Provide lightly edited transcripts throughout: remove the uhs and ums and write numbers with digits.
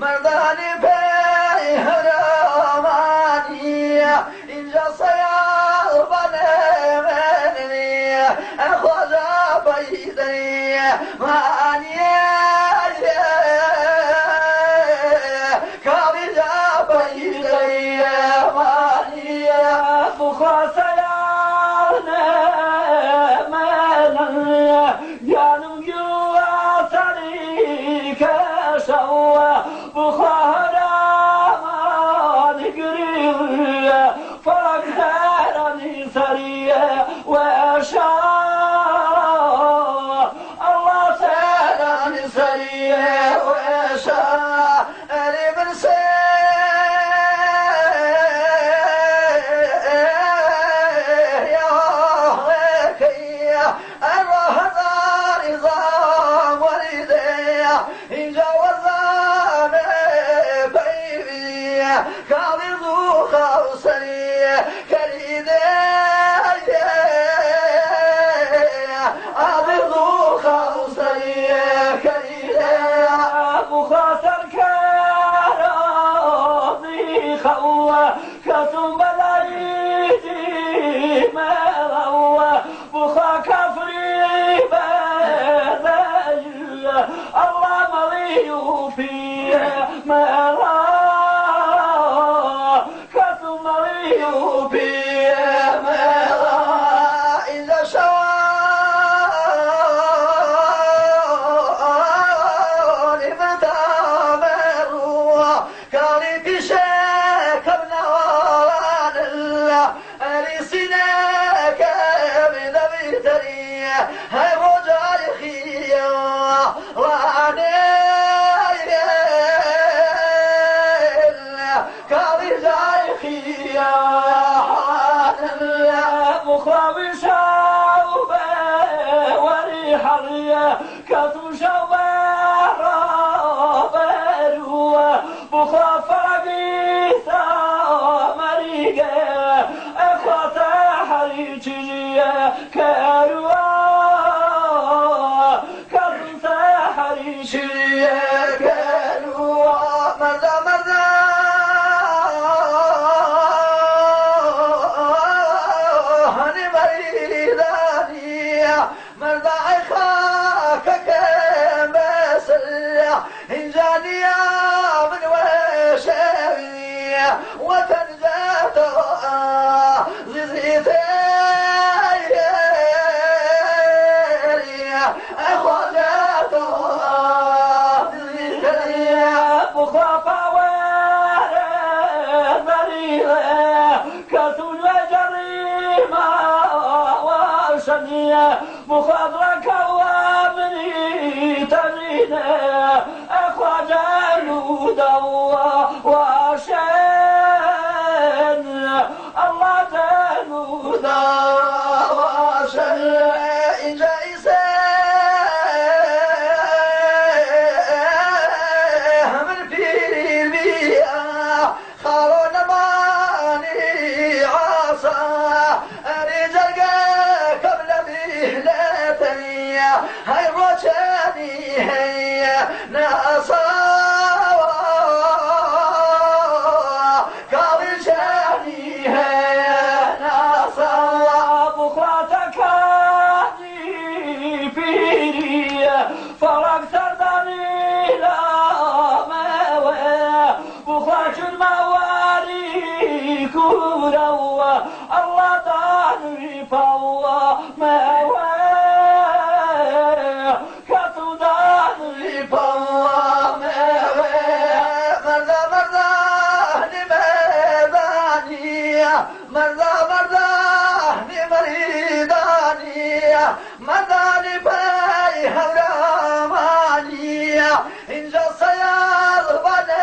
مردانی پی هرمانی اینجا سیال بنه منی خواجه بیدنی معنی کامی جا بیدنی معنی بخوا سیال منی جانم گیوا سری کشو بخوا هرمان گریل فرق هرانی سری و شاء الله سرانی سری و شاء علی بن كاظم خوصني كريدي عظم خوصني كريدي مخاطر كراضي خوا كتم بلايدي ملوا بخا كفري بذل الله ملي فيه ملا مخاوي شوبة وريح الرياح كتم شوبة رابروا بخاف عبيثة مريقة اخوة حريجية كاروا كتم سحريجية كاروا مرضى مرضى مرضى خاكك مسلح إنجانية من وشوية وتنجات زيزيتي أخوات زيزيتي مخافة ومريضة كتون وجريمة وشنية مخاطرة كوامني تغينا أخوة جلود الله وشن الله جلود وشن إن جايسة من بيربيا خارون ماني عصا رجال قبل مهلتني هاي روشاني هي ناصاوى قاضي شاني هي ناصاوى بخواتك هاني فيري فرق سرداني لا ماوى بخوات الموالي كوروا الله داني فالله ماوى مرضى مريضانية مداني باي هورامانية إن جا سيال بني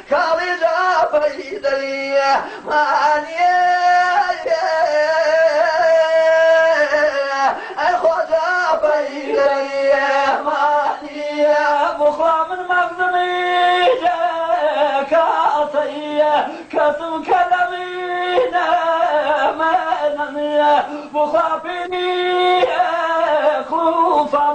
كالي جا بيدنية مانية أخوة جا بيدنية مانية بخوا من مغزمي كاطية كتم كلمينا ما بخافني خلوفا